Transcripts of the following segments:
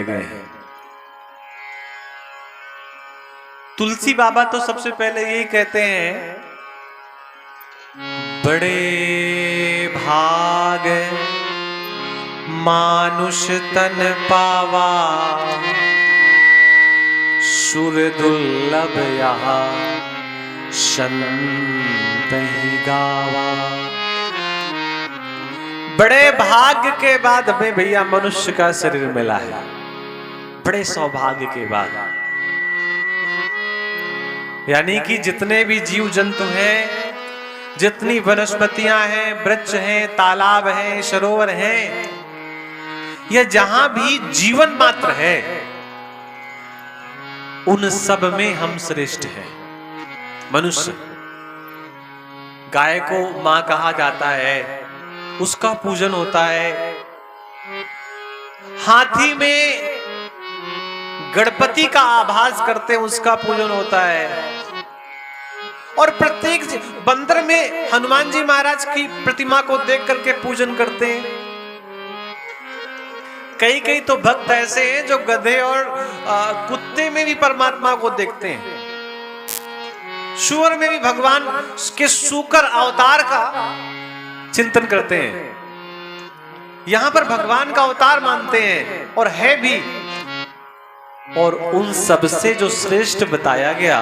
गए हैं। तुलसी बाबा तो सबसे पहले यही कहते हैं, बड़े भाग मानुष तन पावा, सुर दुर्लभ यहाँ संत ही गावा। बड़े भाग्य के बाद हमें भैया मनुष्य का शरीर मिला है, बड़े सौभाग्य के बाद। यानी कि जितने भी जीव जंतु हैं, जितनी वनस्पतियां हैं, वृक्ष हैं, तालाब हैं, सरोवर हैं, या जहां भी जीवन मात्र है, उन सब में हम श्रेष्ठ हैं। मनुष्य, गाय को मां कहा जाता है, उसका पूजन होता है। हाथी में गणपति का आभास करते हैं, उसका पूजन होता है। और प्रत्येक बंदर में हनुमान जी महाराज की प्रतिमा को देख करके पूजन करते हैं। कई कई तो भक्त ऐसे हैं जो गधे और कुत्ते में भी परमात्मा को देखते हैं। सूअर में भी भगवान के सूकर अवतार का चिंतन करते हैं। यहां पर भगवान का अवतार मानते हैं और है भी। और उन सबसे जो श्रेष्ठ बताया गया,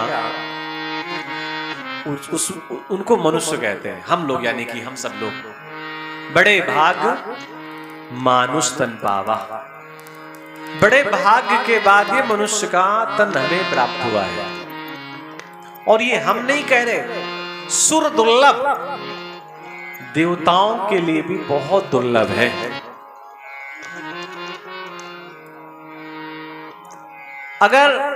उनको मनुष्य कहते हैं। हम लोग यानी कि हम सब लोग बड़े भाग मानुष तन पावा। बड़े भाग्य के बाद ये मनुष्य का तन हमें प्राप्त हुआ है। और ये हम नहीं कह रहे, सुर दुर्लभ, देवताओं के लिए भी बहुत दुर्लभ है। अगर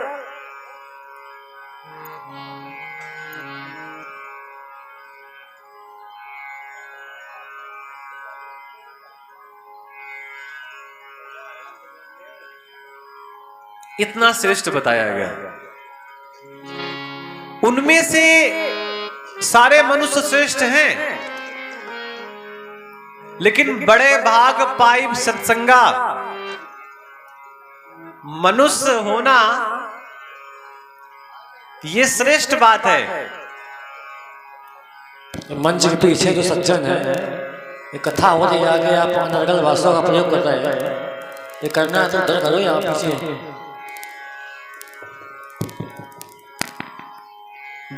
इतना श्रेष्ठ बताया गया, उनमें से सारे मनुष्य श्रेष्ठ हैं, लेकिन बड़े भाग पाइब सत्संगा। मनुष्य होना ये श्रेष्ठ बात है। मंच के पीछे जो सज्जन है, ये कथा हो रही आगे, आप अनर्गल भाषा का प्रयोग कर रहे हैं, ये करना है तो डर करो यहाँ पीछे।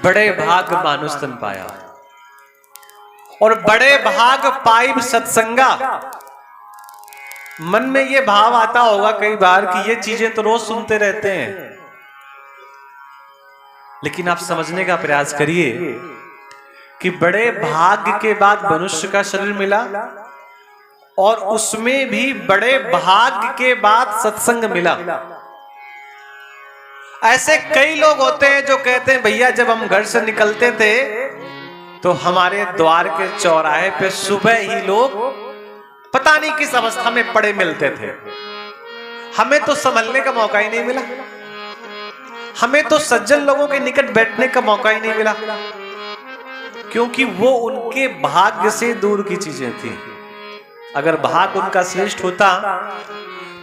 बड़े भाग मानुष तन पाया और बड़े भाग पाइब सत्संगा। मन में ये भाव आता होगा कई बार कि ये चीजें तो रोज सुनते रहते हैं, लेकिन आप समझने का प्रयास करिए कि बड़े भाग्य के बाद मनुष्य का शरीर मिला और उसमें भी बड़े भाग्य के बाद सत्संग मिला। ऐसे कई लोग होते हैं जो कहते हैं, भैया जब हम घर से निकलते थे तो हमारे द्वार के चौराहे पे सुबह ही लोग पता नहीं किस अवस्था में पड़े मिलते थे, हमें तो संभलने का मौका ही नहीं मिला, हमें तो सज्जन लोगों के निकट बैठने का मौका ही नहीं मिला, क्योंकि वो उनके भाग्य से दूर की चीजें थी। अगर भाग्य उनका श्रेष्ठ होता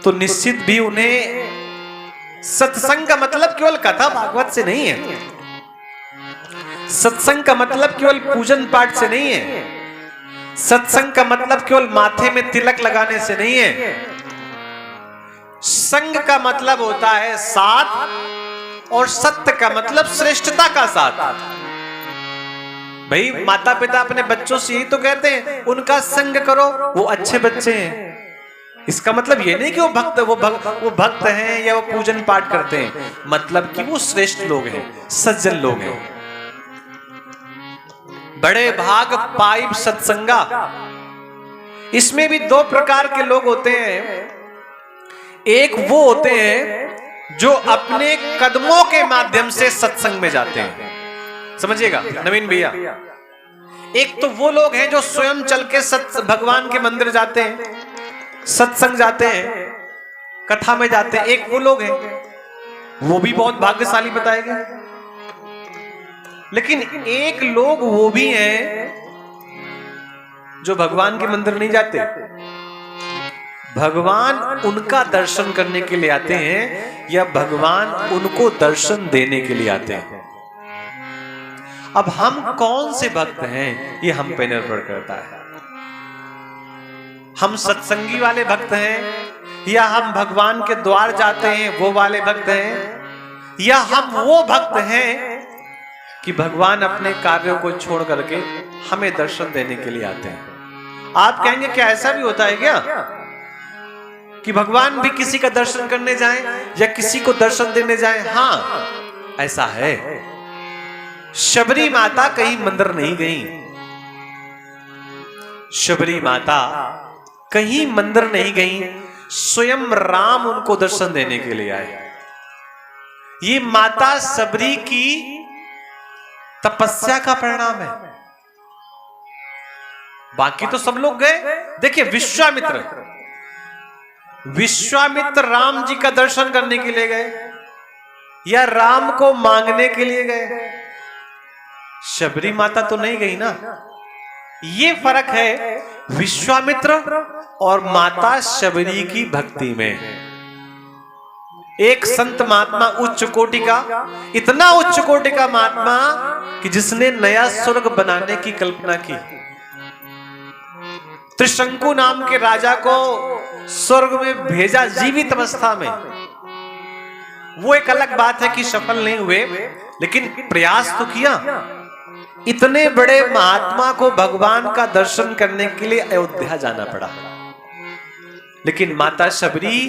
तो निश्चित भी उन्हें सत्संग का मतलब केवल कथा भागवत से नहीं है, सत्संग का मतलब केवल पूजन पाठ से नहीं है, सत्संग का मतलब केवल माथे में तिलक लगाने से नहीं है। संग का मतलब होता है साथ, और सत्य का मतलब श्रेष्ठता का साथ। भाई माता पिता अपने बच्चों से यही तो कहते हैं, उनका संग करो, वो अच्छे बच्चे हैं। इसका मतलब ये नहीं कि वो भक्त हैं या वो पूजन पाठ करते हैं, मतलब कि वो श्रेष्ठ लोग हैं, सज्जन लोग हैं। बड़े भाग पाइब सत्संगा। इसमें भी दो प्रकार के लोग होते हैं। एक वो होते हैं जो अपने कदमों के माध्यम से सत्संग में जाते हैं, समझिएगा नवीन भैया। एक तो वो लोग हैं जो स्वयं चल के भगवान के मंदिर जाते हैं, सत्संग जाते हैं, कथा में जाते हैं। एक वो लोग हैं, वो भी बहुत भाग्यशाली बताए गए। लेकिन एक लोग वो भी हैं जो भगवान के मंदिर नहीं जाते, भगवान उनका दर्शन करने के लिए आते हैं या भगवान उनको दर्शन देने के लिए आते हैं। अब हम कौन से भक्त हैं ये हम पे निर्भर करता है। हम सत्संगी वाले भक्त हैं या हम भगवान के द्वार जाते हैं वो वाले भक्त हैं, या हम वो भक्त हैं कि भगवान अपने कार्यों को छोड़ करके हमें दर्शन देने के लिए आते हैं। आप कहेंगे क्या ऐसा भी होता है क्या कि भगवान भी किसी का दर्शन करने जाएं या किसी को दर्शन देने जाएं? हाँ, ऐसा है। शबरी माता कहीं मंदिर नहीं गई, शबरी माता कहीं मंदिर नहीं गई, स्वयं राम उनको दर्शन देने के लिए आए। ये माता शबरी की तपस्या का परिणाम है। बाकी तो सब लोग गए। देखिए विश्वामित्र राम जी का दर्शन करने के लिए गए या राम को मांगने के लिए गए। शबरी माता तो नहीं गई ना। ये फर्क है विश्वामित्र और माता शबरी की भक्ति में। एक संत महात्मा उच्च कोटि का, इतना उच्च कोटि का महात्मा कि जिसने नया स्वर्ग बनाने की कल्पना की। त्रिशंकु नाम के राजा को स्वर्ग में भेजा जीवित अवस्था में। वो एक अलग बात है कि सफल नहीं हुए, लेकिन प्रयास तो किया। इतने बड़े महात्मा को भगवान का दर्शन करने के लिए अयोध्या जाना पड़ा, लेकिन माता शबरी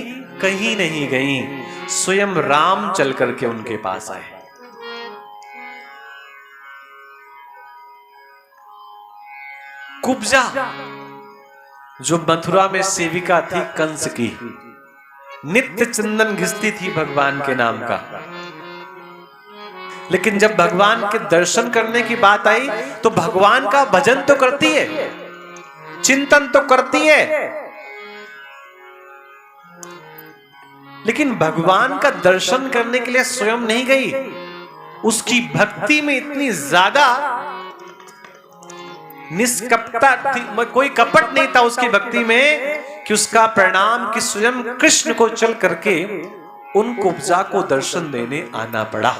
कहीं नहीं गई, स्वयं राम चल करके उनके पास आए। कुब्जा जो मथुरा में सेविका थी कंस की, नित्य चंदन घिसती थी भगवान के नाम का, लेकिन जब भगवान के दर्शन करने की बात आई तो भगवान का भजन तो करती है, चिंतन तो करती है, लेकिन भगवान का दर्शन करने के लिए स्वयं नहीं गई। उसकी भक्ति में इतनी ज्यादा निष्कपटता थी, कोई कपट नहीं था उसकी भक्ति में, कि उसका परिणाम कि स्वयं कृष्ण को चल करके उन कुब्जा को दर्शन देने आना पड़ा।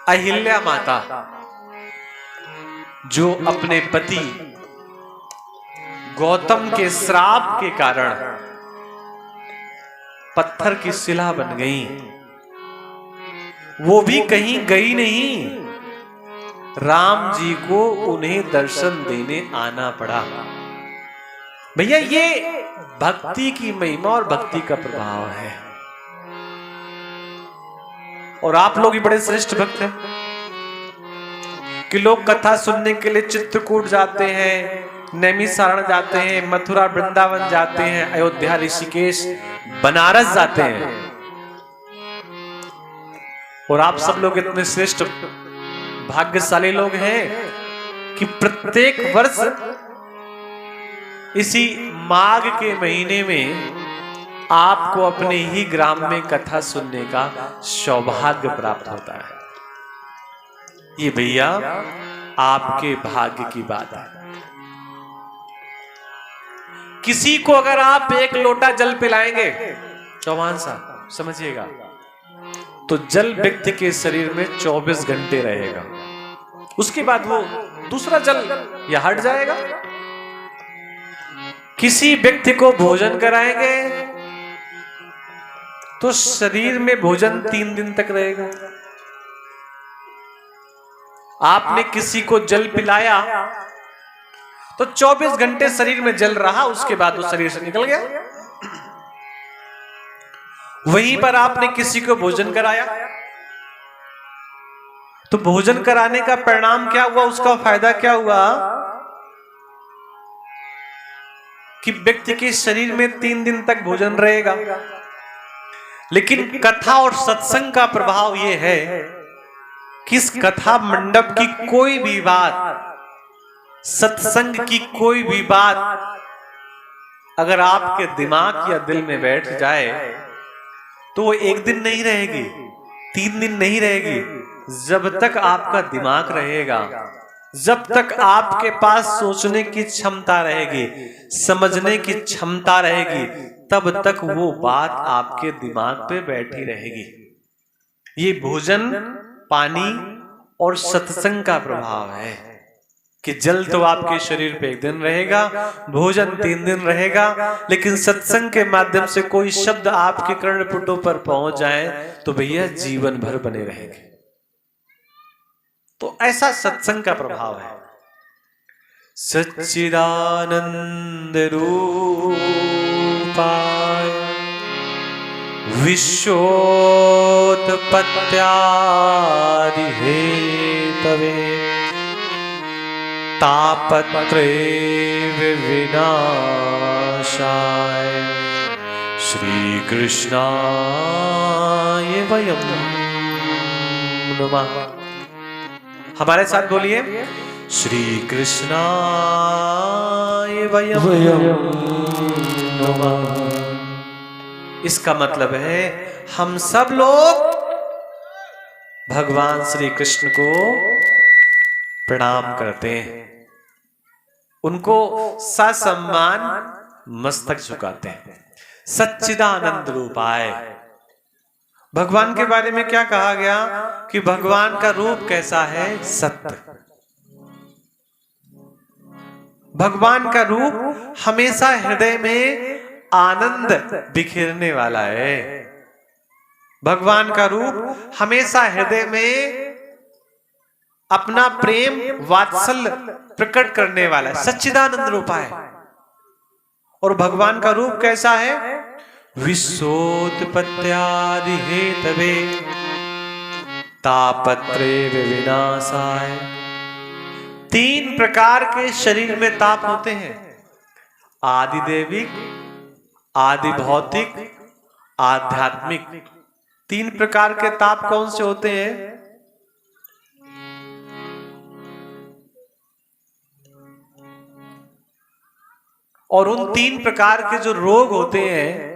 अहिल्या माता जो अपने पति गौतम के श्राप के कारण पत्थर की शिला बन गई, वो भी कहीं गई नहीं, राम जी को उन्हें दर्शन देने आना पड़ा। भैया ये भक्ति की महिमा और भक्ति का प्रभाव है। और आप लोग ही बड़े श्रेष्ठ भक्त हैं कि लोग कथा सुनने के लिए चित्रकूट जाते हैं, नैमिषारण्य जाते हैं, मथुरा वृंदावन जाते हैं, अयोध्या ऋषिकेश बनारस जाते हैं। और आप सब लोग इतने श्रेष्ठ भाग्यशाली लोग हैं कि प्रत्येक वर्ष इसी माघ के महीने में आपको अपने ही ग्राम में कथा सुनने का सौभाग्य प्राप्त होता है। ये भैया आपके भाग्य की बात है। किसी को अगर आप एक लोटा जल पिलाएंगे, चौहान साहब समझिएगा, तो जल व्यक्ति के शरीर में 24 घंटे रहेगा, उसके बाद वो दूसरा जल या हट जाएगा। किसी व्यक्ति को भोजन कराएंगे तो शरीर में भोजन 3 दिन तक रहेगा। आपने किसी को जल पिलाया तो 24 घंटे शरीर में जल रहा, उसके बाद वो शरीर से निकल गया। वहीं पर आपने किसी को भोजन कराया तो भोजन कराने का परिणाम क्या हुआ, उसका फायदा क्या हुआ कि व्यक्ति के शरीर में 3 दिन तक भोजन रहेगा। लेकिन कथा और सत्संग का प्रभाव यह है कि इस कथा मंडप की कोई भी बात, सत्संग की कोई भी बात अगर आपके दिमाग या दिल में बैठ जाए तो वो 1 दिन नहीं रहेगी, 3 दिन नहीं रहेगी। जब तक आपका दिमाग रहेगा जब तक आपके पास सोचने की क्षमता रहेगी, समझने की क्षमता रहेगी, तब तक वो बात आपके दिमाग पे बैठी रहेगी। ये भोजन, पानी और सत्संग का प्रभाव है कि जल तो आपके शरीर पे 1 दिन रहेगा, भोजन 3 दिन रहेगा, लेकिन सत्संग के माध्यम से कोई शब्द आपके कर्णपुटों पर पहुंच जाए तो भैया जीवन भर बने रहेंगे। तो ऐसा सत्संग का प्रभाव है। सच्चिदानंद रूपाय विश्वोत्पत्त्यादि हेतवे तापत्रय विनाशाय श्री कृष्णाय वयम् नमः। हमारे साथ बोलिए, श्री कृष्णाय वयम् नमः। इसका मतलब है हम सब लोग भगवान श्री कृष्ण को प्रणाम करते हैं, उनको ससम्मान मस्तक झुकाते हैं। सच्चिदानंद रूपाय, भगवान के बारे में क्या कहा गया कि भगवान का रूप कैसा है? सत्य। भगवान का रूप हमेशा हृदय में आनंद बिखेरने वाला है। भगवान का रूप हमेशा हृदय में अपना प्रेम वात्सल्य प्रकट करने वाला है, सच्चिदानंद रूपाय। और भगवान का रूप कैसा है? विश्वोत्पत्त्यादि हेतवे तापत्रय विनाशाय। 3 प्रकार के शरीर में ताप होते हैं, आदि दैविक, आदि भौतिक, आध्यात्मिक। 3 प्रकार के ताप कौन से होते हैं? और उन 3 प्रकार के जो रोग होते हैं,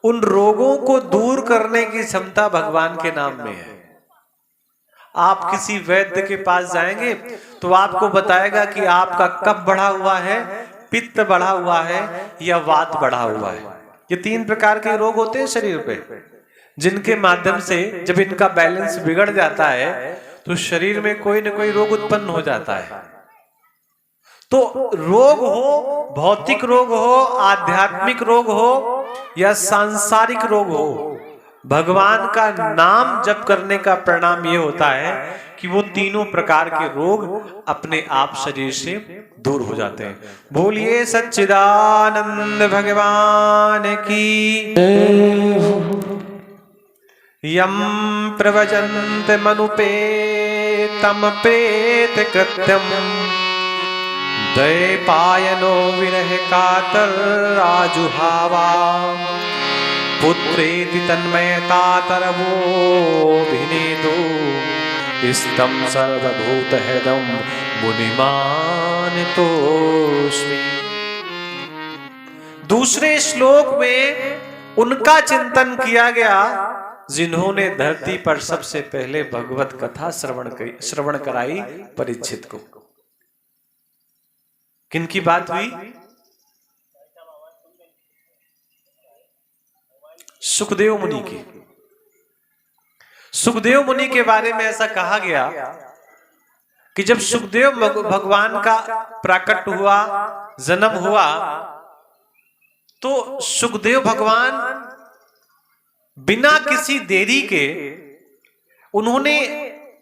उन रोगों को दूर करने की क्षमता भगवान के नाम में है। आप किसी वैद्य के पास जाएंगे तो आपको बताएगा कि आपका कफ बढ़ा हुआ है, पित्त बढ़ा हुआ है या वात बढ़ा हुआ है। ये 3 प्रकार के रोग होते हैं शरीर पे, जिनके माध्यम से जब इनका बैलेंस बिगड़ जाता है तो शरीर में कोई ना कोई रोग उत्पन्न हो जाता है। तो रोग हो, भौतिक रोग हो, आध्यात्मिक रोग हो या सांसारिक रोग हो, भगवान का नाम जप करने का परिणाम ये होता है कि वो तीनों प्रकार के रोग अपने आप शरीर से दूर हो जाते हैं। बोलिए सच्चिदानंद भगवान की। यम प्रवजन्त मनुपेतम प्रेत कृत्यम द्वैपायनो विरह कातर आजुहावा पुत्रेति तन्मयता तरवोभिनेदो इस्तम सर्वभूत हृदम मुनिमानतोस्मि। दूसरे श्लोक में उनका चिंतन किया गया जिन्होंने धरती पर सबसे पहले भगवत कथा श्रवण कराई परीक्षित को। किनकी बात हुई? सुखदेव मुनि की। सुखदेव मुनि के बारे में ऐसा कहा गया कि जब सुखदेव भगवान का प्राकट हुआ, जन्म हुआ, तो सुखदेव भगवान बिना किसी देरी के उन्होंने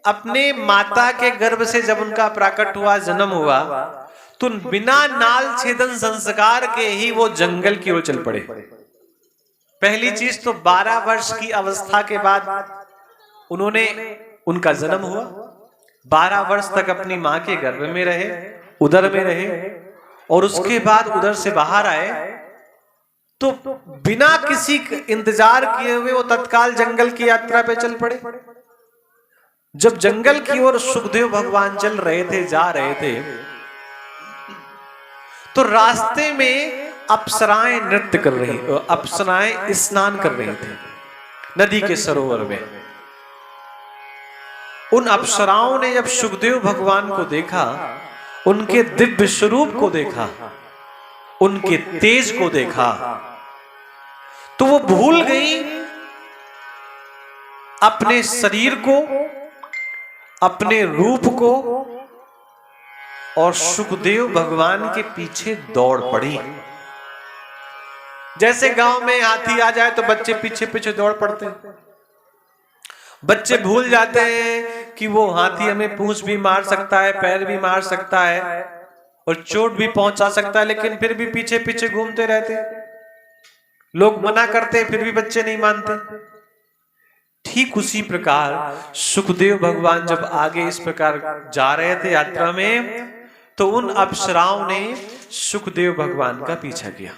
अपने माता के गर्भ से जब उनका प्राकट हुआ, जन्म हुआ, तो बिना नाल छेदन संस्कार के ही वो जंगल की ओर चल पड़े। पहली चीज तो 12 वर्ष की अवस्था के बाद उन्होंने, उनका जन्म हुआ, 12 वर्ष तक अपनी मां के गर्भ में रहे, उदर में रहे, और उसके बाद उदर से बाहर आए तो बिना किसी इंतजार किए हुए वो तत्काल जंगल की यात्रा पे चल पड़े। जब जंगल की ओर सुखदेव भगवान चल रहे थे, जा रहे थे, तो रास्ते में अप्सराएं नृत्य कर रही, अप्सराएं स्नान कर रही थी नदी के सरोवर में। उन अप्सराओं ने जब सुखदेव भगवान को देखा, उनके दिव्य स्वरूप को देखा, उनके तेज को देखा, तो वो भूल गई अपने शरीर को, अपने रूप को, और सुखदेव भगवान के पीछे दौड़ पड़ी। जैसे गांव में हाथी आ जाए तो बच्चे पीछे पीछे दौड़ पड़ते हैं। बच्चे भूल जाते हैं कि वो हाथी हमें पूंछ भी मार सकता है, पैर भी मार सकता है और चोट भी पहुंचा सकता है, लेकिन फिर भी पीछे पीछे घूमते रहते। लोग मना करते फिर भी बच्चे नहीं मानते। ठीक उसी प्रकार सुखदेव भगवान जब आगे इस प्रकार जा रहे थे यात्रा में, तो उन अप्सराओं ने सुखदेव भगवान का पीछा किया।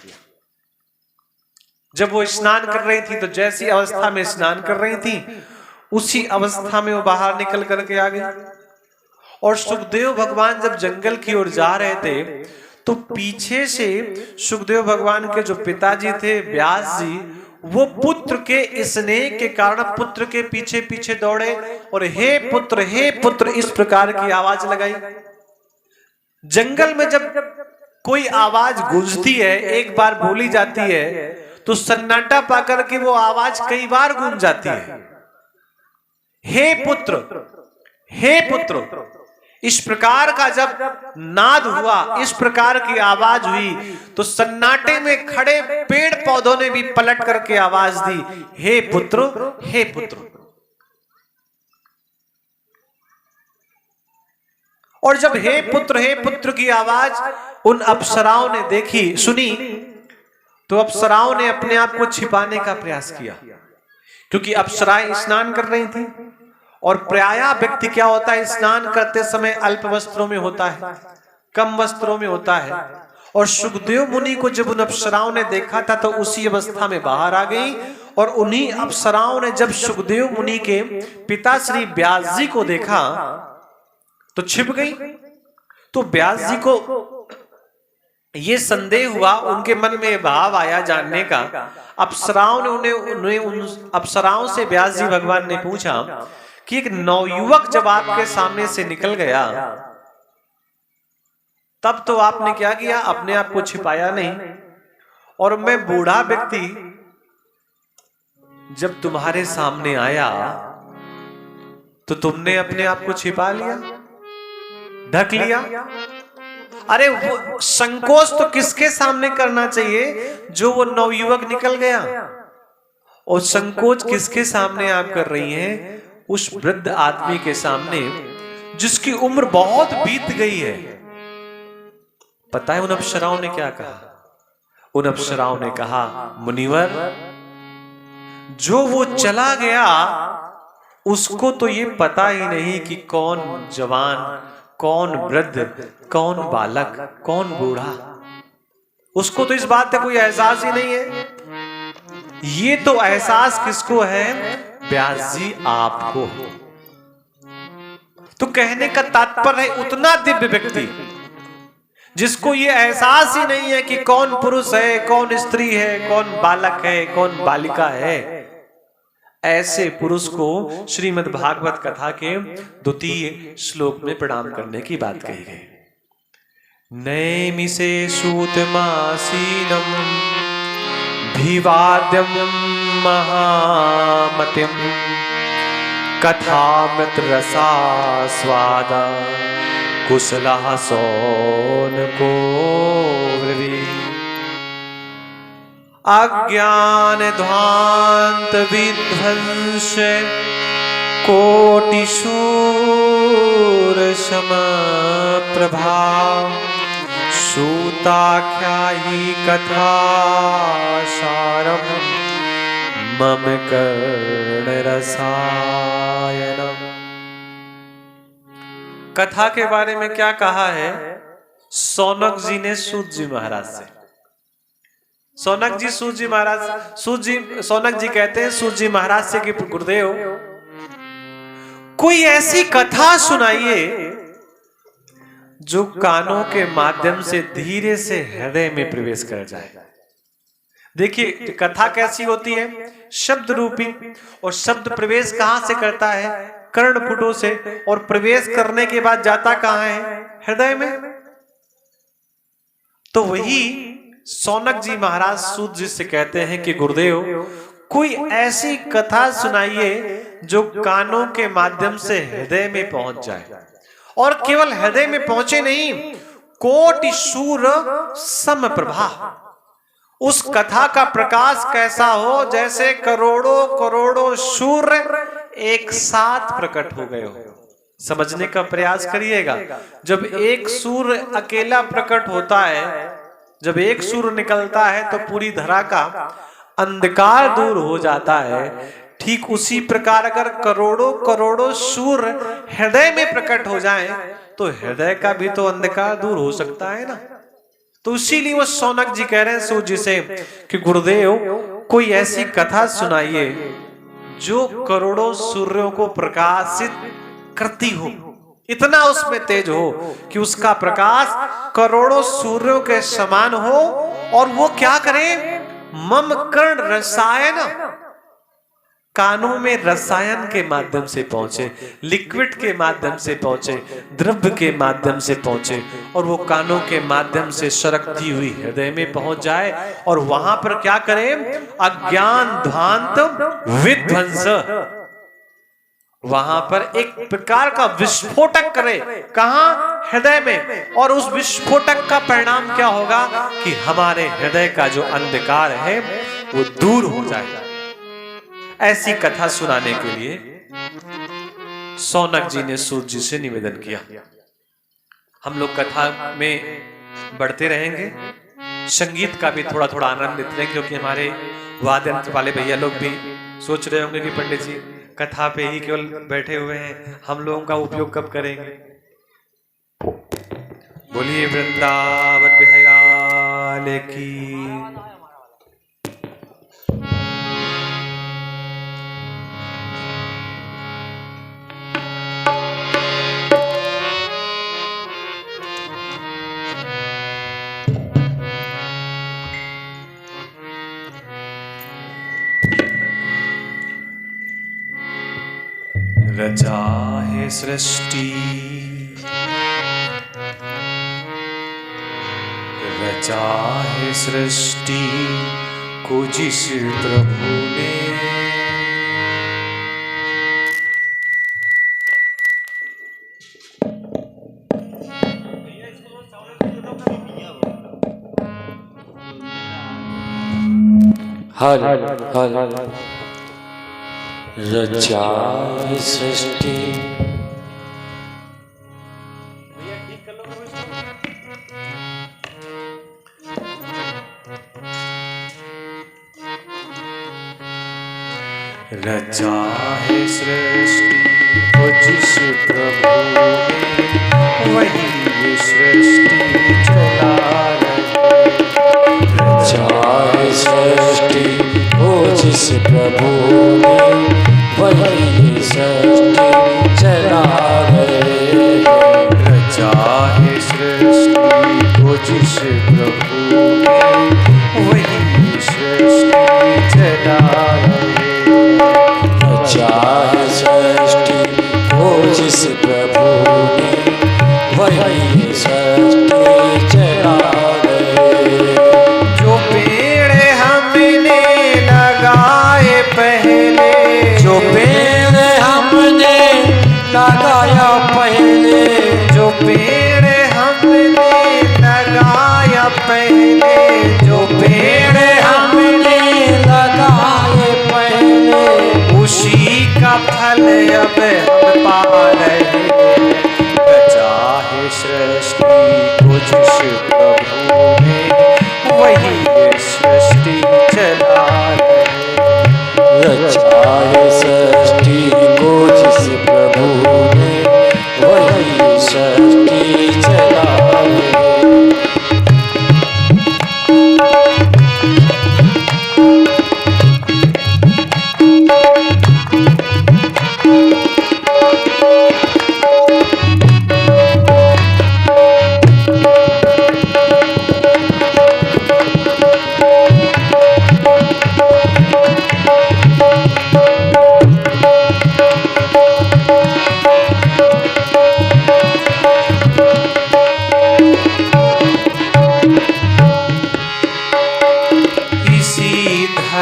जब वो स्नान कर रही थी तो जैसी अवस्था में स्नान कर रही थी, उसी अवस्था में वो बाहर निकल करके आ गई। और सुखदेव भगवान जब जंगल की ओर जा रहे थे, तो पीछे से सुखदेव भगवान के जो पिताजी थे व्यास जी, वो पुत्र के स्नेह के कारण पुत्र के पीछे पीछे दौड़े और हे पुत्र इस प्रकार की आवाज लगाई। जंगल में जब कोई आवाज गूंजती है, एक बार बोली जाती है, तो सन्नाटा पाकर के वो आवाज कई बार गूंज जाती है। हे पुत्र इस प्रकार का जब नाद हुआ, इस प्रकार की आवाज हुई, तो सन्नाटे में खड़े पेड़ पौधों ने भी पलट करके आवाज दी, हे पुत्र। और जब हे पुत्र की आवाज उन अप्सराओं ने देखी, सुनी, तो अप्सराओं ने अपने आप को छिपाने का प्रयास किया, क्योंकि अप्सराएं स्नान कर रही थी। और प्रायः व्यक्ति क्या होता है, स्नान करते समय अल्प वस्त्रों में होता है, कम वस्त्रों में होता है। और सुखदेव मुनि को जब उन अप्सराओं ने देखा था, तो उसी अवस्था में बाहर आ गई। और उन्हीं अप्सराओं ने जब सुखदेव मुनि के पिता श्री व्यास जी को देखा, तो छिप गई। तो व्यास जी को ये संदेह हुआ, उनके मन में भाव आया जानने का। अप्सराओं ने उन्हें उन अप्सराओं से व्यास जी भगवान ने पूछा कि एक नवयुवक जब आपके सामने से निकल गया, तब तो आपने क्या किया, अपने आप को छिपाया नहीं, और मैं बूढ़ा व्यक्ति जब तुम्हारे सामने आया तो तुमने अपने आप को छिपा लिया, ढक लिया। अरे वो संकोच तो किसके सामने करना चाहिए, जो वो नवयुवक निकल गया। और संकोच किसके सामने आप कर रही हैं, उस वृद्ध आदमी के सामने जिसकी उम्र बहुत बीत गई है। पता है उन अप्सराओं ने क्या कहा? उन अप्सराओं ने कहा, मुनिवर, जो वो चला गया उसको तो ये पता ही नहीं कि कौन जवान, कौन वृद्ध, कौन बालक, कौन बूढ़ा। उसको तो इस बात का कोई एहसास ही नहीं है। ये तो एहसास किसको है? व्यास जी आपको। तो कहने का तात्पर्य है, उतना दिव्य व्यक्ति जिसको ये एहसास ही नहीं है कि कौन पुरुष है, कौन स्त्री है, कौन बालक है, कौन बालिका है, ऐसे पुरुष को श्रीमद् भागवत कथा के 2 श्लोक में प्रणाम करने की बात कही गई। नैमिषे सूतमासीनम भिवाद्यम महामतिम कथामृत रसास्वादा कुशलः सौनको ब्रवीत्। अज्ञान ध्वांत विध्वंस कोटि शूर सम प्रभा सूताख्यायी कथा सारम मम कर्ण रसायनम। कथा के बारे में क्या कहा है सौनक जी ने सूत जी महाराज से। सौनक जी सूत जी महाराज, सौनक जी कहते हैं सूत जी महाराज से कि गुरुदेव, कोई ऐसी कथा सुनाइए जो कानों के माध्यम से धीरे से हृदय में प्रवेश कर जाए। देखिए कथा कैसी होती है, शब्द रूपी, और शब्द प्रवेश कहां से करता है? कर्णपुटों से, और प्रवेश करने के बाद जाता कहां है? हृदय में। तो वही सौनक जी महाराज सूत जी से कहते हैं कि गुरुदेव, कोई ऐसी कथा सुनाइए जो कानों के माध्यम से हृदय में पहुंच जाए, और केवल हृदय में पहुंचे नहीं, कोटि सूर्य समप्रभा। उस कथा का प्रकाश कैसा हो, जैसे करोड़ों करोड़ों सूर्य एक साथ प्रकट हो गए हो। समझने का प्रयास करिएगा। जब एक सूर्य अकेला प्रकट होता है, जब एक सूर्य निकलता है तो पूरी धरा का अंधकार दूर हो जाता है। ठीक उसी प्रकार अगर करोड़ों करोड़ों सूर्य हृदय में प्रकट हो जाएं, तो हृदय का भी तो अंधकार दूर हो सकता है ना। तो इसीलिए वो सौनक जी कह रहे हैं सूत जी से कि गुरुदेव, कोई ऐसी कथा सुनाइए जो करोड़ों सूर्यों को प्रकाशित करती हो, इतना उसमें तेज हो कि उसका प्रकाश करोड़ों सूर्यों के समान हो, और वो क्या करे? मम कर्ण रसायन, कानों में रसायन के माध्यम से पहुंचे, लिक्विड के माध्यम से पहुंचे, द्रव्य के माध्यम से पहुंचे, और वो कानों के माध्यम से सरकती हुई हृदय में पहुंच जाए, और वहां पर क्या करे? अज्ञान ध्वांत विध्वंस, वहां पर एक प्रकार का विस्फोटक करे। कहां? हृदय में। और उस विस्फोटक का परिणाम क्या होगा? कि हमारे हृदय का जो अंधकार है वो दूर हो जाएगा। ऐसी कथा सुनाने के लिए सौनक जी ने सूत जी से निवेदन किया। हम लोग कथा में बढ़ते रहेंगे, संगीत का भी थोड़ा थोड़ा आनंद लेते रहेंगे, क्योंकि हमारे वाद्य यंत्र वाले भैया लोग भी सोच रहे होंगे कि पंडित जी कथा पे ही केवल बैठे हुए हैं, हम लोगों का उपयोग कब करेंगे। बोलिए वृंदावन बिहारी की। रचा है सृष्टि, रचा है सृष्टि को जिस प्रभु ने, रचा है सृष्टि, रचा है सृष्टि को जिस प्रभु ने, वही ये सृष्टि चला रहे। रचा है सृष्टि को जिस प्रभु ने, वही ये सृष्टि चला रहे। रचा है सृष्टि को जिस प्रभु ने, वही ये सृष्टि चला रहे। रचा है सृष्टि को जिस प्रभु ने, वही ये सृष्टि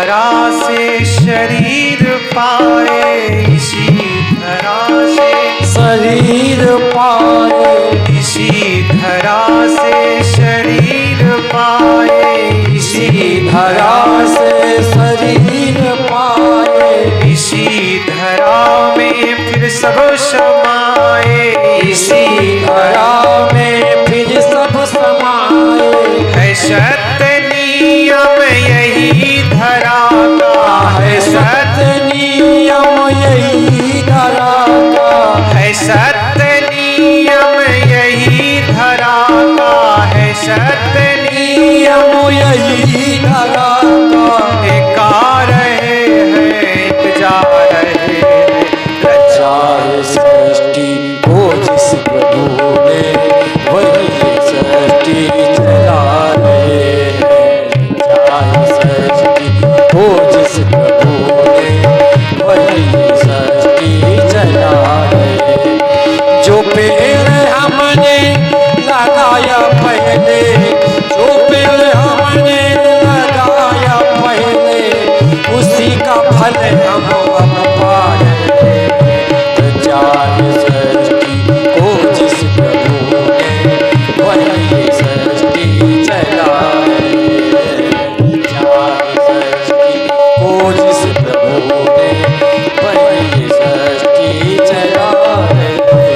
धरा से शरीर पाए, इसी धरा से शरीर पाए, इसी धरा से शरीर पाए, इसी धरा से शरीर पाए, इसी धरा में फिर सब समाए, इसी धरा में फिर सब समाए। है सत्य नियम यही धरा का, है सत्य नियम यही धरा का, है सत्य नियम यही धरा का, है सत्य नियम यही धरा का। एक आ रहे हैं एक जा रहे हैं, रचा चाहे सृष्टि को जिस प्रभु ने वही सृष्टि चला रहे हैं। चाहे सृष्टि को जिस प्रभु ने वही सृष्टि चला रहे हैं। जो पेड़ हमने लगाया पहले, जो पेड़ हमने लगाया पहले, उसी का फल हम अब पा रहे हैं। चाहे सृष्टि को जिस प्रभु ने वही सृष्टि चला रहे हैं। चाहे सृष्टि को जिस प्रभु ने वही सृष्टि चला रहे हैं।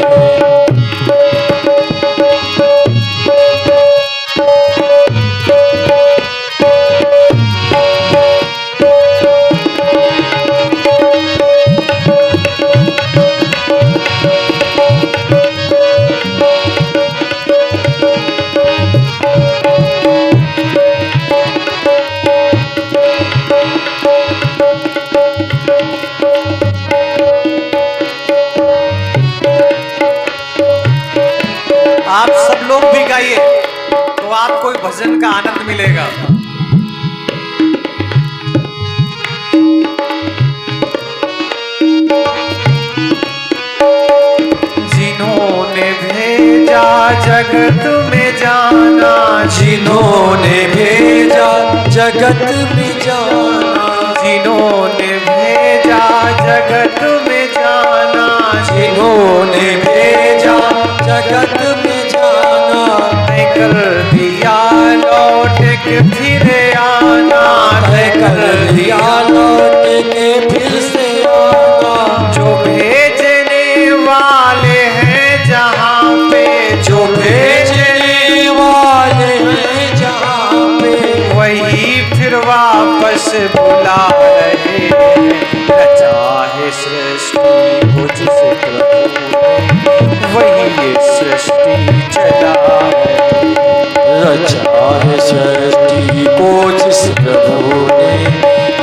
आप सब लोग भी गाइए तो आपको भजन का आनंद मिलेगा। जिन्होंने भेजा जगत में जाना, जिन्होंने भेजा जगत में जाना, जिन्होंने भेजा जगत में जाना, जिन्होंने भेजा जगत में जाना, तय कर दिया लौट के फिर आना, तय कर दिया लौट के फिर से आना। जो भेजने वाले हैं जहाँ पे, जो भेजने वाले हैं जहाँ पे, वही फिर वापस बुला रहे हैं। रचा है सृष्टि को जिस प्रभु ने, वही ये सृष्टि चला रहे हैं। रचा है सृष्टि को जिस प्रभु ने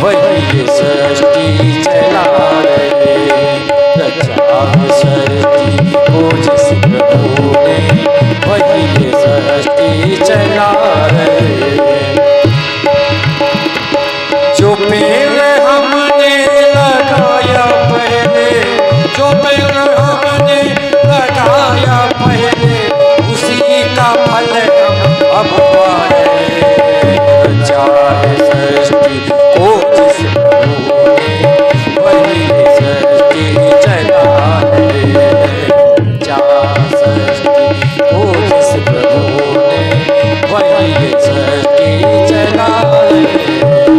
वही ये सृष्टि चला रहे हैं। रचा है सृष्टि को जिस प्रभु ने वही ये सृष्टि चला रहे हैं। जो पेड़ हमने लगाया पहले, जो पेड़ हमने लगाया पहले, उसी का फल हम अब पा रहे हैं। चाहे सृष्टि को जिस प्रभु ने वही सृष्टि चला रहे हैं। चाहे सृष्टि को जिस प्रभु ने वही सृष्टि चला रहे हैं।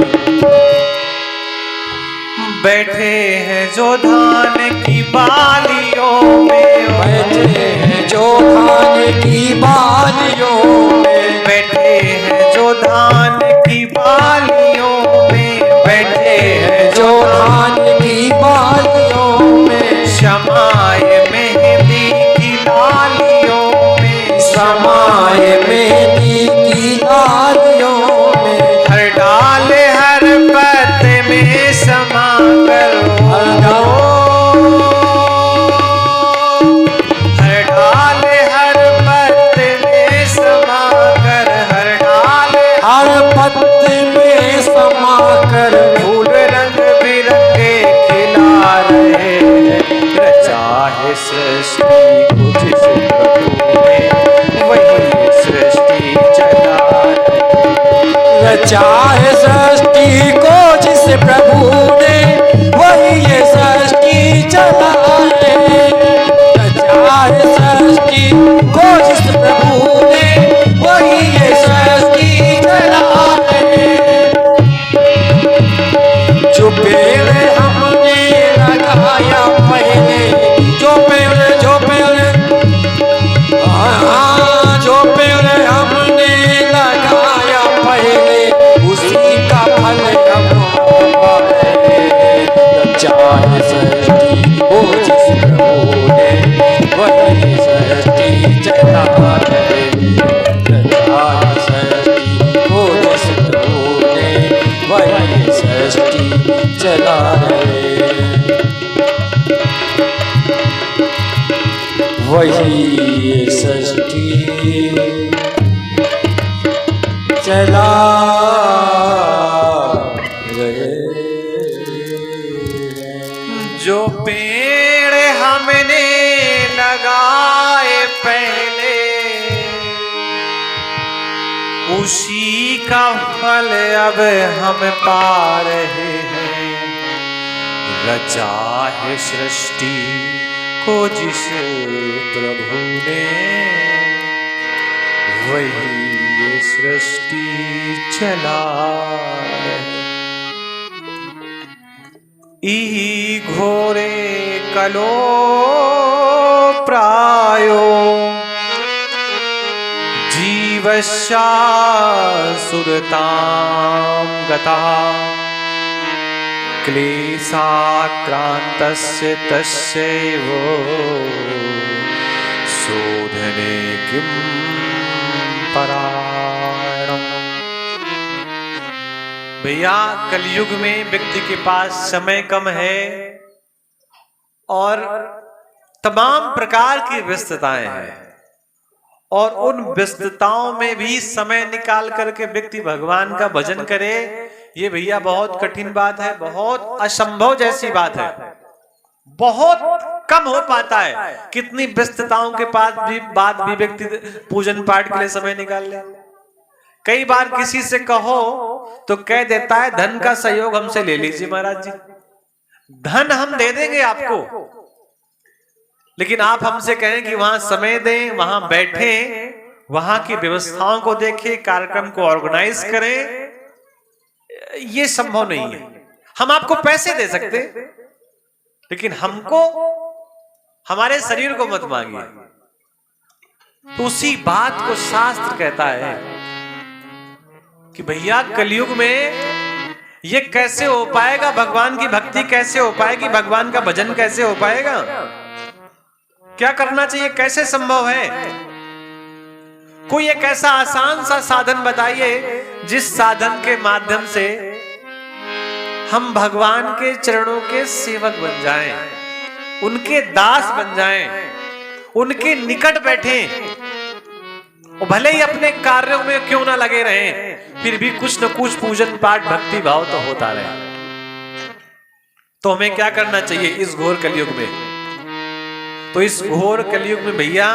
बैठे हैं जो धान की बालियों में, बैठे हैं जो धान की बालियों में, बैठे हैं जो धान की बालियों में, बैठे हैं जो धान की बालियों में, समाए मेहंदी की लालियों में, समाए मेहंदी की लालियों में, हर डाल हर पत्ते में समा कर हर डाल हर पत्ते में समा कर, हर पत्ते में समा कर, फूल रंग बिरंगे खिला रहे हैं। रचा है सृष्टि को जिस प्रभु ने, वही सृष्टि चला रहे हैं। रचा है सृष्टि को जिस प्रभु ने वही ये सृष्टि चलाए। रचा है सृष्टि को जिस प्रभु ने वही ये सृष्टि चलाए। जो पेड़ हमने लगाया पहले, जो पेड़ जो पेड़ हमने लगाया पहले, उसी का फल हम पाए। चाहे सृष्टि हो जिस प्रभु ने वही सृष्टि चलाए। चाहे सृष्टि हो जिस प्रभु ने वही सृष्टि चलाए। वही सृष्टि चला रहे। जो पेड़ हमने लगाए पहले, उसी का फल अब हम पा रहे हैं। रचा है सृष्टि को जिस प्रभु ने वही ये सृष्टि चला रहे। इहि घोरे कलो प्रायो जीवस्या सुरतां गतः। क्लेशाक्रान्तस्य तस्यैव शोधने किं परायणम्। भैया कलयुग में व्यक्ति के पास समय कम है और तमाम प्रकार की व्यस्तताएं हैं, और उन व्यस्तताओं में भी समय निकाल करके व्यक्ति भगवान का भजन करे, ये भैया बहुत कठिन बात है, बहुत असंभव जैसी बात है। बहुत कम हो पाता है। कितनी व्यस्तताओं के बाद भी व्यक्ति पूजन पाठ के लिए समय निकाल ले। कई बार किसी से कहो तो कह देता है धन का सहयोग हमसे ले लीजिए महाराज जी, धन हम दे देंगे आपको, लेकिन आप हमसे कहें कि वहां समय दें, वहां बैठें, वहां की व्यवस्थाओं को देखें, कार्यक्रम को ऑर्गेनाइज करें, ये संभव नहीं है। हम आपको पैसे दे सकते, लेकिन हमको, हमारे शरीर को मत मांगिए। तो उसी बात को शास्त्र कहता है कि भैया कलयुग में ये कैसे हो पाएगा, भगवान की भक्ति कैसे हो पाएगी, भगवान का भजन कैसे हो पाएगा, क्या करना चाहिए, कैसे संभव है। कोई एक ऐसा आसान सा साधन बताइए जिस साधन के माध्यम से हम भगवान के चरणों के सेवक बन जाएं, उनके दास बन जाएं, उनके निकट बैठें, और भले ही अपने कार्यों में क्यों ना लगे रहें, फिर भी कुछ न कुछ पूजन पाठ भक्ति भाव तो होता रहे। तो हमें क्या करना चाहिए इस घोर कलयुग में? तो इस घोर कलयुग में भैया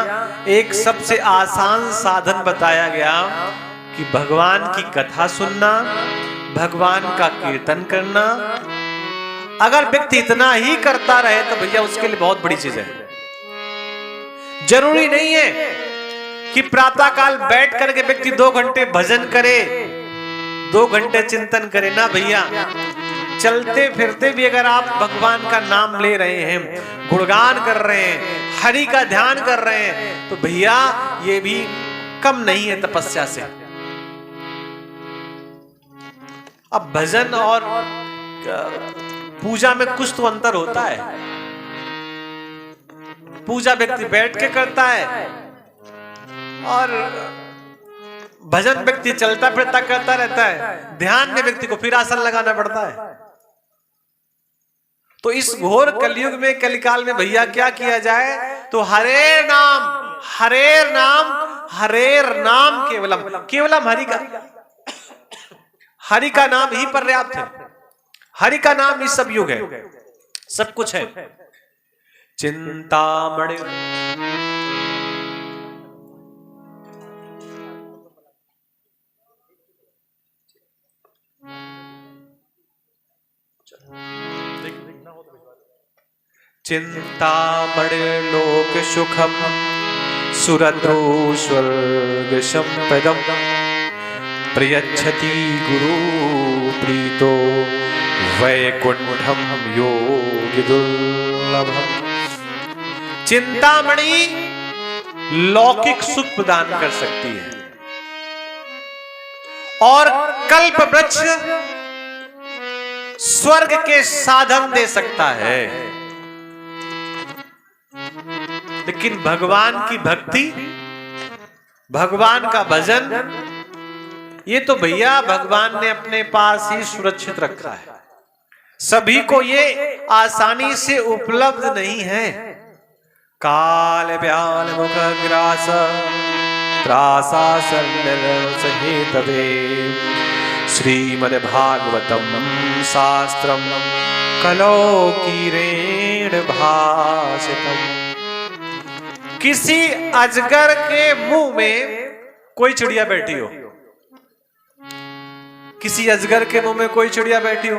एक सबसे आसान साधन बताया गया कि भगवान की कथा सुनना, भगवान का कीर्तन करना। अगर व्यक्ति इतना ही करता रहे तो भैया उसके लिए बहुत बड़ी चीज है। जरूरी नहीं है कि प्रातः काल बैठ करके व्यक्ति 2 घंटे भजन करे, 2 घंटे चिंतन करे ना भैया। चलते फिरते भी अगर आप भगवान का नाम ले रहे हैं, गुणगान कर रहे हैं, हरि का ध्यान कर रहे हैं, तो भैया ये भी कम नहीं है तपस्या से। अब भजन और पूजा में कुछ तो अंतर होता है। पूजा व्यक्ति बैठ के करता है और भजन व्यक्ति चलता फिरता करता रहता है। ध्यान में व्यक्ति को फिर आसन लगाना पड़ता है। तो इस घोर कलयुग में, कलिकाल में भैया क्या किया जाए? तो हरेर नाम, हरेर नाम, हरेर नाम केवलम, केवलम हरि का नाम ही पर्याप्त है। हरि का नाम ही सब युग है, सब कुछ है। चिंतामणि चिंतामणि लोक सुखम सुरतो स्वर्ग संपदम प्रयच्छति गुरु प्रीतो वैकुंठम योगी दुर्लभम। चिंतामणि लौकिक सुख प्रदान कर सकती है और कल्प वृक्ष स्वर्ग के साधन दे सकता है, लेकिन भगवान की भक्ति, भगवान का भजन, ये तो भैया भगवान ने अपने पास ही सुरक्षित रखा है। सभी को ये आसानी से उपलब्ध नहीं है। काल व्याल मुख ग्रास त्रासा सहेतवे श्रीमद् भागवतम शास्त्रम कलौकीरेण भाषितम। किसी अजगर के मुंह में कोई चिड़िया बैठी हो, किसी अजगर के मुंह में कोई चिड़िया बैठी हो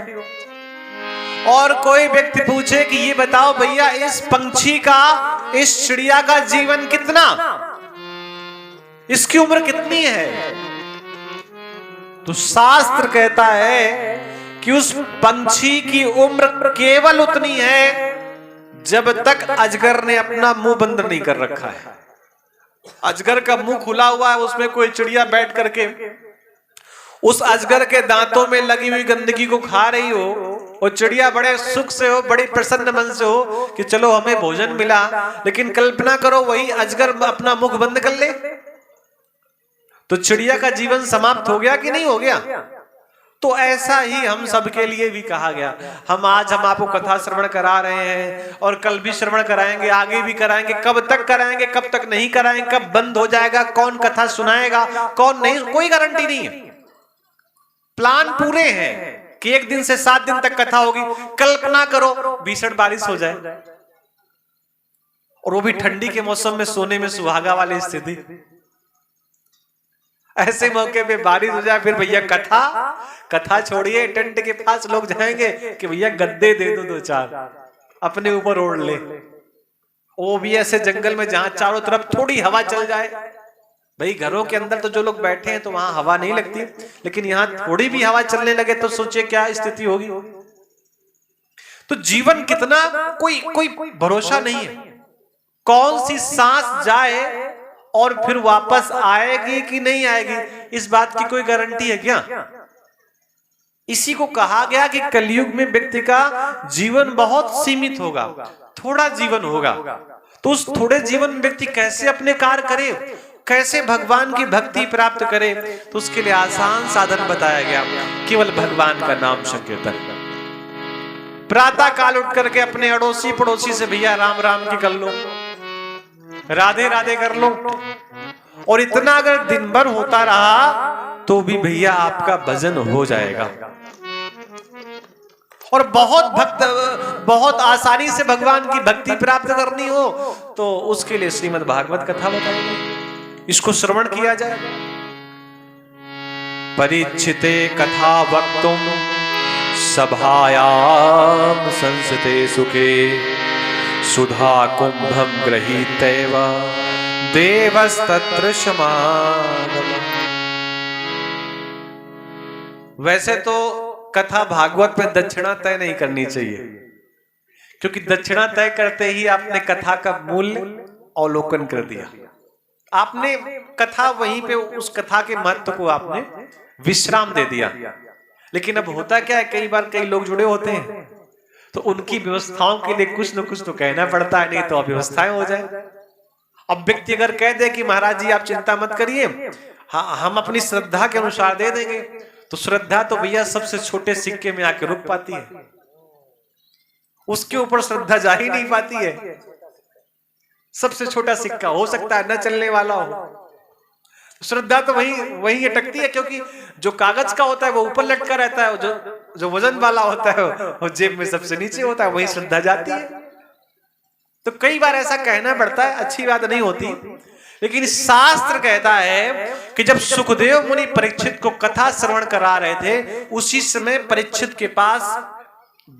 और कोई व्यक्ति पूछे कि ये बताओ भैया इस पंछी का, इस चिड़िया का जीवन कितना, इसकी उम्र कितनी है, तो शास्त्र कहता है कि उस पंछी की उम्र केवल उतनी है जब तक अजगर ने अपना मुंह बंद नहीं कर रखा है। अजगर का मुंह खुला हुआ है, उसमें कोई चिड़िया बैठ करके उस अजगर के दांतों में लगी हुई गंदगी को खा रही हो और चिड़िया बड़े सुख से हो, बड़ी प्रसन्न मन से हो कि चलो हमें भोजन मिला, लेकिन कल्पना करो वही अजगर अपना मुख बंद कर ले, तो चिड़िया का जीवन समाप्त हो गया कि नहीं हो गया। तो ऐसा ही हम सबके लिए भी कहा गया। हम आपको कथा श्रवण करा रहे हैं और कल भी श्रवण कराएंगे, आगे भी कराएंगे। कब तक कराएंगे, कब तक नहीं कराएंगे, कब बंद हो जाएगा, कौन कथा सुनाएगा, कौन नहीं, कोई गारंटी नहीं है। प्लान पूरे हैं कि 1 दिन से 7 दिन तक कथा होगी। कल्पना करो भीषण बारिश हो जाए और वो भी ठंडी के मौसम में, सोने में सुहागा वाली स्थिति, ऐसे मौके पे बारिश हो जाए, फिर भैया कथा छोड़िए, टेंट के पास लोग जाएंगे कि भैया गद्दे दे दो 2-4 अपने ऊपर ओढ़ ले। वो भी ऐसे जंगल में जहां चारों तरफ थोड़ी हवा चल जाए। भाई घरों के अंदर तो जो लोग बैठे हैं तो वहां हवा नहीं लगती, लेकिन यहां थोड़ी भी हवा चलने लगे तो सोचिए क्या स्थिति होगी। तो जीवन कितना, कोई भरोसा नहीं है। कौन सी सांस जाए और फिर वापस आएगी कि नहीं आएगी, इस बात की कोई गारंटी है क्या। इसी को कहा गया कि कलयुग में व्यक्ति का जीवन बहुत सीमित होगा, थोड़ा जीवन होगा। तो उस थोड़े जीवन में व्यक्ति कैसे अपने कार्य करे, कैसे भगवान की भक्ति प्राप्त करे, तो उसके लिए आसान साधन बताया गया, केवल भगवान का नाम संकीर्तन। प्रातः काल उठ करके अपने अड़ोसी पड़ोसी से भैया राम राम की कर लो, राधे राधे कर लो, और इतना अगर दिन भर होता रहा तो भी भैया आपका भजन हो जाएगा। और बहुत आसानी से भगवान की भक्ति प्राप्त करनी हो तो उसके लिए श्रीमद् भागवत कथा बताएंगे, इसको श्रवण किया जाए। परीक्षिते कथा वक्तुम सभायाम संसते सुखे सुधा कुंभम गृहीतैव देवस्तत्र समागमः। वैसे तो कथा भागवत में दक्षिणा तय नहीं करनी चाहिए, क्योंकि दक्षिणा तय करते ही आपने कथा का मूल्य अवलोकन कर दिया। आपने कथा वहीं पे उस कथा के महत्व को आपने विश्राम दे दिया। लेकिन अब होता क्या है, कई बार कई लोग जुड़े होते हैं तो उनकी व्यवस्थाओं के लिए कुछ न कुछ तो कहना पड़ता है, नहीं तो अव्यवस्थाएं हो जाए। अब व्यक्ति अगर कह दे कि महाराज जी आप चिंता मत करिए, हाँ हम अपनी श्रद्धा के अनुसार दे देंगे, तो श्रद्धा तो भैया सबसे छोटे सिक्के में आके रुक पाती है, उसके ऊपर श्रद्धा जा ही नहीं पाती है। सबसे छोटा सिक्का हो सकता है न चलने वाला हो, श्रद्धा तो वही अटकती है, क्योंकि जो कागज का होता है वो ऊपर लटका रहता है, जो वजन वाला होता है वो जेब में सबसे नीचे होता है, वही श्रद्धा जाती है। तो कई बार ऐसा कहना पड़ता है, अच्छी बात नहीं होती, लेकिन शास्त्र कहता है कि जब सुखदेव मुनि परीक्षित को कथा श्रवण करा रहे थे, उसी समय परीक्षित के पास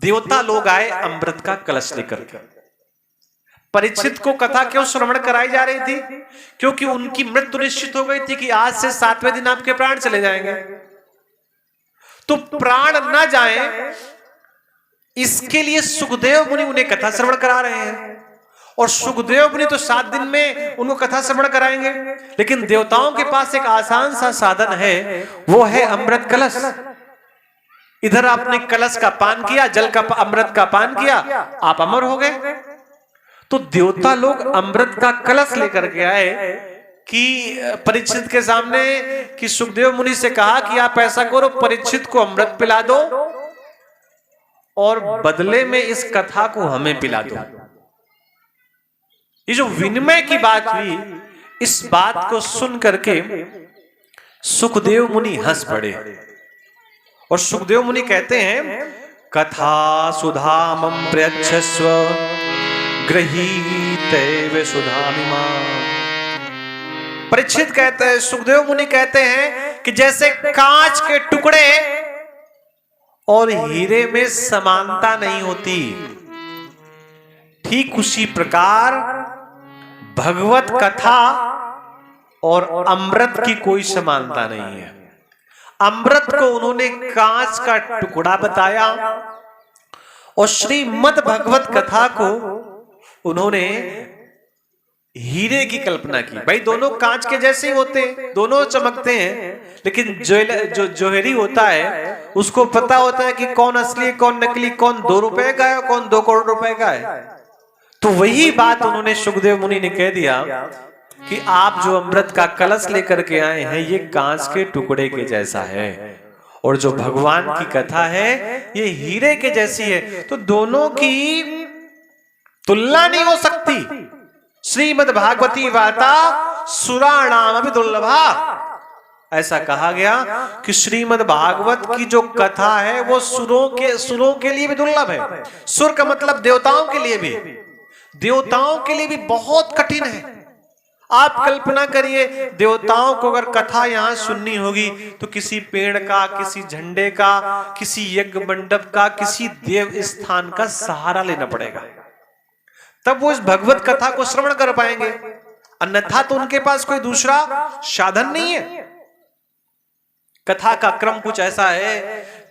देवता लोग आए अमृत का कलश लेकर के। परीक्षित को कथा क्यों श्रवण कराई जा रही थी? क्योंकि उनकी मृत्यु निश्चित हो गई थी कि आज से 7वें दिन आपके प्राण चले जाएंगे। तो प्राण न जाए इसके लिए सुखदेव मुनि उन्हें कथा श्रवण करा रहे हैं। और सुखदेव मुनि तो 7 दिन में उनको कथा श्रवण कराएंगे। लेकिन देवताओं के पास एक आसान सा साधन है, वो है अमृत कलश। इधर आपने कलश का पान किया, जल का अमृत का पान किया, आप अमर हो गए। तो देवता लोग अमृत का कलश लेकर के आए कि परीक्षित के सामने, कि सुखदेव मुनि से कहा कि आप ऐसा करो, परीक्षित को अमृत पिला दो और बदले में इस कथा को हमें पिला दो। ये जो विनिमय की बात हुई, इस बात को सुन करके सुखदेव मुनि हंस पड़े। और सुखदेव मुनि कहते हैं, कथा सुधामं प्रयच्छस्व गृहीते सुधामिमा। परीक्षित कहते हैं, सुखदेव मुनि कहते हैं कि जैसे कांच के टुकड़े और हीरे में समानता नहीं होती, ठीक उसी प्रकार भगवत कथा और अमृत की कोई समानता नहीं है। अमृत को उन्होंने कांच का टुकड़ा बताया और श्रीमद् भगवत कथा को उन्होंने हीरे की कल्पना की। भाई दोनों कांच के जैसे ही होते हैं, दोनों चमकते हैं, लेकिन जो जोहरी होता है उसको पता होता है कि कौन असली कौन नकली, कौन 2 रुपए का है, कौन 2 करोड़ रुपए का है। तो वही बात उन्होंने सुखदेव मुनि ने कह दिया कि आप जो अमृत का कलश लेकर के आए हैं ये कांच के टुकड़े के जैसा है, और जो भगवान की कथा है ये हीरे के जैसी है। तो दोनों की तुलना नहीं हो सकती। श्रीमद् भागवती वार्ता सुराणाम अभी दुर्लभा, ऐसा कहा गया कि श्रीमद् भागवत की जो कथा है वो सुरों के लिए भी दुर्लभ है। सुर का मतलब देवताओं के लिए भी, देवताओं के लिए भी बहुत कठिन है। आप कल्पना करिए, देवताओं को अगर कथा यहां सुननी होगी तो किसी पेड़ का, किसी झंडे का, किसी यज्ञ मंडप का, किसी देव स्थान का सहारा लेना पड़ेगा, तब वो इस भगवत कथा को श्रवण कर पाएंगे। अन्यथा तो उनके पास कोई दूसरा साधन नहीं है। कथा का क्रम कुछ ऐसा है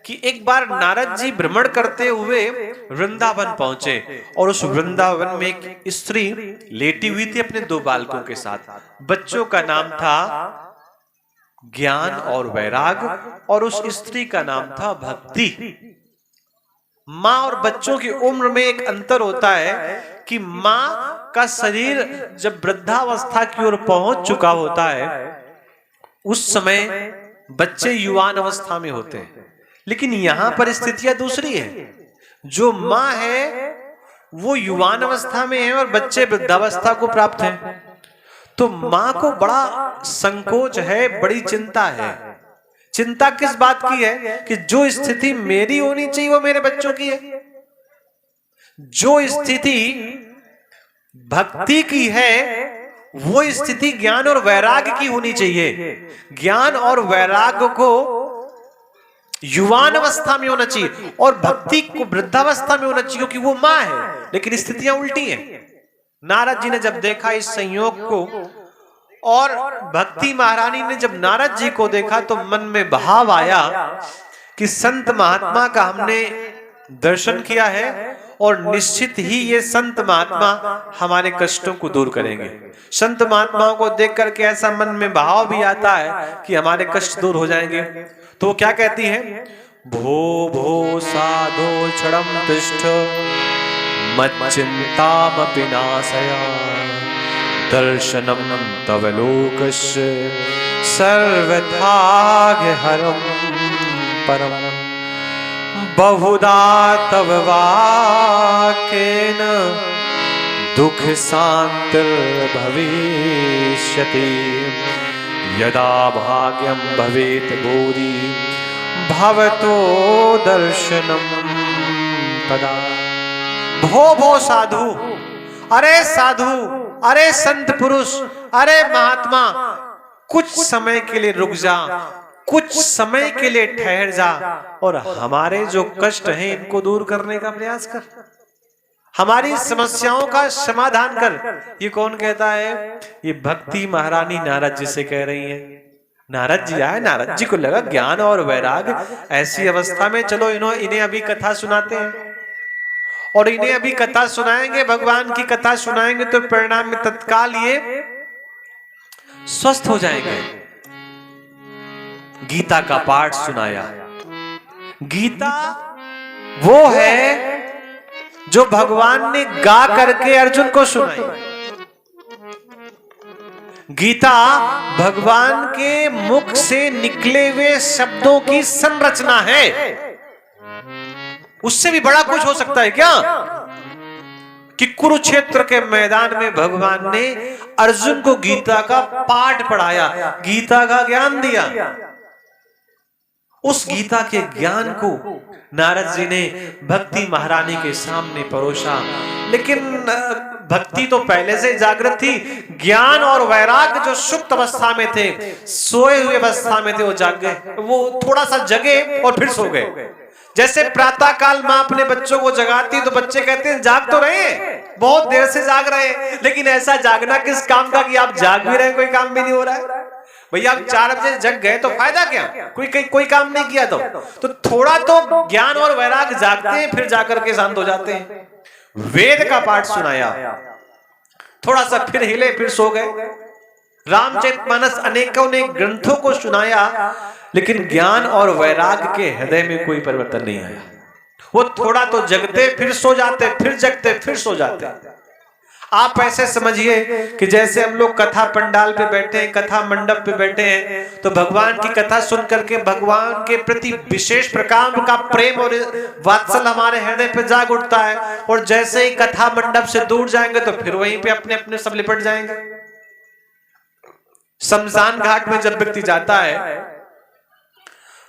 कि एक बार नारद जी भ्रमण करते हुए वृंदावन पहुंचे और उस वृंदावन में एक स्त्री लेटी हुई थी अपने 2 बालकों के साथ। बच्चों का नाम था ज्ञान और वैराग और उस स्त्री का नाम था भक्ति। माँ और बच्चों की उम्र में एक अंतर होता है कि माँ का शरीर जब वृद्धावस्था की ओर पहुंच चुका होता है उस समय बच्चे युवान अवस्था में होते हैं, लेकिन यहां परिस्थितियां दूसरी है। जो माँ है वो युवान अवस्था में है और बच्चे वृद्धावस्था को प्राप्त हैं। तो माँ को बड़ा संकोच है, बड़ी चिंता है। चिंता किस बात की है कि जो स्थिति मेरी होनी चाहिए वो मेरे बच्चों की है। जो स्थिति भक्ति की है वो स्थिति ज्ञान और वैराग की होनी चाहिए। ज्ञान और वैराग को युवान अवस्था में होना चाहिए और भक्ति को वृद्धावस्था में होना चाहिए, क्योंकि वो माँ है। लेकिन स्थितियां उल्टी हैं। नारद जी ने जब देखा इस संयोग को और भक्ति महारानी ने जब नारद जी को देखा तो मन में भाव आया कि संत महात्मा का हमने दर्शन किया है और निश्चित ही ये संत महात्मा हमारे कष्टों को दूर करेंगे। संत महात्माओं को देख करके ऐसा मन में भाव भी आता है कि हमारे कष्ट दूर हो जाएंगे। तो वो क्या कहती है, भो भो साधो क्षणं तिष्ठ मच्चिन्तामपि नाशय दर्शनम तव लोकस्य सर्वथा हरम परम बहुधा तव वाक्येन दुख शान्तिर्भविष्यति यदा भाग्यं भवेत् बोधि भवतो दर्शनम तदा। भो भो साधु, अरे साधु, अरे संत पुरुष, अरे महात्मा, कुछ समय के लिए रुक जा, कुछ समय के लिए ठहर जा और हमारे जो कष्ट हैं इनको दूर करने का प्रयास कर। हमारी समस्याओं का समाधान कर। ये कौन कहता है? ये भक्ति महारानी नारद जी से कह रही है। नारद जी आए, नारद जी को लगा ज्ञान और वैराग ऐसी अवस्था में, चलो इन्हें अभी कथा सुनाते हैं। और इन्हें अभी कथा सुनाएंगे, भगवान की कथा सुनाएंगे तो परिणाम में तत्काल ये स्वस्थ हो जाएंगे। गीता का पाठ सुनाया। गीता वो है जो भगवान ने गा करके अर्जुन को सुनाई। गीता भगवान के मुख से निकले हुए शब्दों की संरचना है। उससे भी बड़ा कुछ हो सकता है क्या कि कुरुक्षेत्र के मैदान में भगवान ने अर्जुन को गीता का पाठ पढ़ाया, गीता का ज्ञान दिया। उस गीता के ज्ञान को नारद जी ने भक्ति महारानी के सामने परोसा। लेकिन भक्ति तो पहले से जागृत थी, ज्ञान और वैराग्य जो सुप्त अवस्था में थे, सोए हुए अवस्था में थे, वो जाग गए। वो थोड़ा सा जगे और फिर सो गए। जैसे प्रातः काल मां अपने बच्चों को जगाती तो बच्चे कहते हैं जाग तो रहे हैं, बहुत देर से जाग रहे हैं, लेकिन ऐसा जागना किस काम का कि आप जाग भी रहे हैं, कोई काम भी नहीं हो रहा है। भैया आप 4 बजे जग गए तो फायदा क्या, कोई काम नहीं किया तो थोड़ा तो ज्ञान और वैराग जागते हैं, फिर जाकर के शांत हो जाते हैं। वेद का पाठ सुनाया, थोड़ा सा फिर हिले, फिर सो गए। रामचरितमानस अनेकों ने ग्रंथों को सुनाया, लेकिन ज्ञान और वैराग के हृदय में कोई परिवर्तन नहीं आया। वो थोड़ा तो जगते, फिर सो जाते, फिर जगते, फिर सो जाते। आप ऐसे समझिए कि जैसे हम लोग कथा पंडाल पे बैठे हैं, कथा मंडप पे बैठे हैं, तो भगवान की कथा सुन करके भगवान के प्रति विशेष प्रकार का प्रेम और वात्सल हमारे हृदय पे जाग उठता है। और जैसे ही कथा मंडप से दूर जाएंगे तो फिर वहीं पे अपने अपने सब लिपट जाएंगे। शमशान घाट में जब व्यक्ति जाता है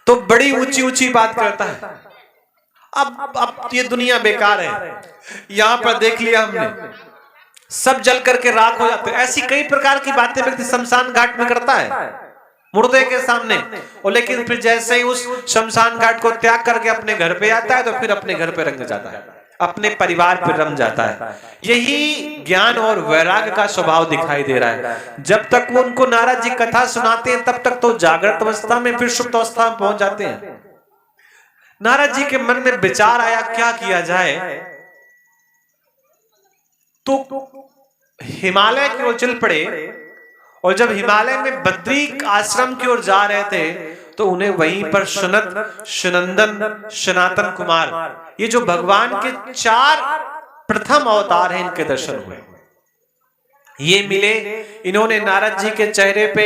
तो बड़ी ऊंची ऊंची बात करता है, अब ये दुनिया बेकार है, यहां पर देख लिया हमने, सब जल करके राख हो जाते हैं। ऐसी कई प्रकार की बातें व्यक्ति शमशान घाट में करता है मुर्दे के सामने। और लेकिन फिर जैसे ही उस शमशान घाट को त्याग करके अपने घर पे आता है तो फिर अपने घर पे रंग जाता है, अपने परिवार पे रम जाता है। यही ज्ञान और वैराग्य का स्वभाव दिखाई दे रहा है। जब तक वो उनको नारद जी कथा सुनाते हैं तब तक तो जागृत अवस्था में, फिर सुप्त अवस्था में पहुंच जाते हैं। नारद जी के मन में विचार आया क्या किया जाए, तो हिमालय की ओर चल पड़े। और जब हिमालय में बद्री आश्रम की ओर जा रहे थे तो उन्हें वहीं पर सुनंदन, सनातन कुमार, ये जो भगवान के 4 प्रथम अवतार हैं, इनके दर्शन हुए। ये मिले, इन्होंने नारद जी के चेहरे पे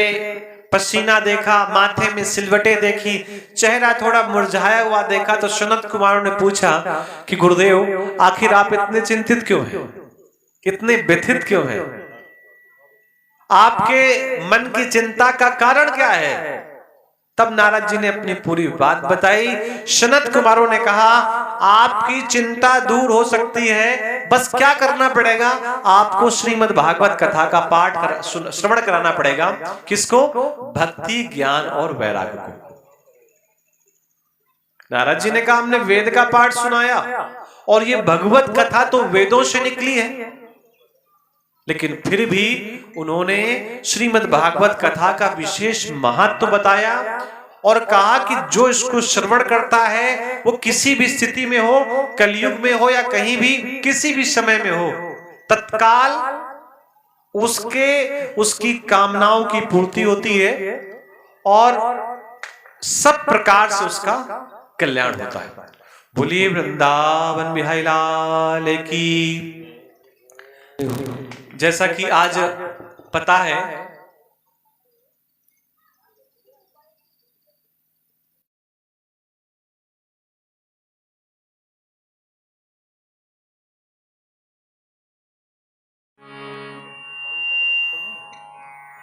पसीना देखा, माथे में सिलवटें देखी, चेहरा थोड़ा मुरझाया हुआ देखा। तो सनत कुमारों ने पूछा कि गुरुदेव आखिर आप इतने चिंतित क्यों हैं, इतने व्यथित क्यों हैं, आपके मन की चिंता का कारण क्या है? तब नारद जी ने अपनी पूरी बात बताई। सनत कुमारों ने कहा आपकी चिंता दूर हो सकती है, बस क्या करना पड़ेगा, आपको श्रीमद् भागवत कथा का पाठ श्रवण कराना पड़ेगा। किसको? भक्ति, ज्ञान और वैराग्य को। नारद जी ने कहा हमने वेद का पाठ सुनाया और ये भगवत कथा तो वेदों से निकली है, लेकिन फिर भी उन्होंने श्रीमद् भागवत कथा का विशेष महत्व बताया और कहा कि जो इसको श्रवण करता है वो किसी भी स्थिति में हो, कलयुग में हो या कहीं भी किसी भी समय में हो, तत्काल उसकी कामनाओं की पूर्ति होती है और सब प्रकार से उसका कल्याण होता है। बोलिए वृंदावन बिहारी लाल की। जैसा कि आज पता है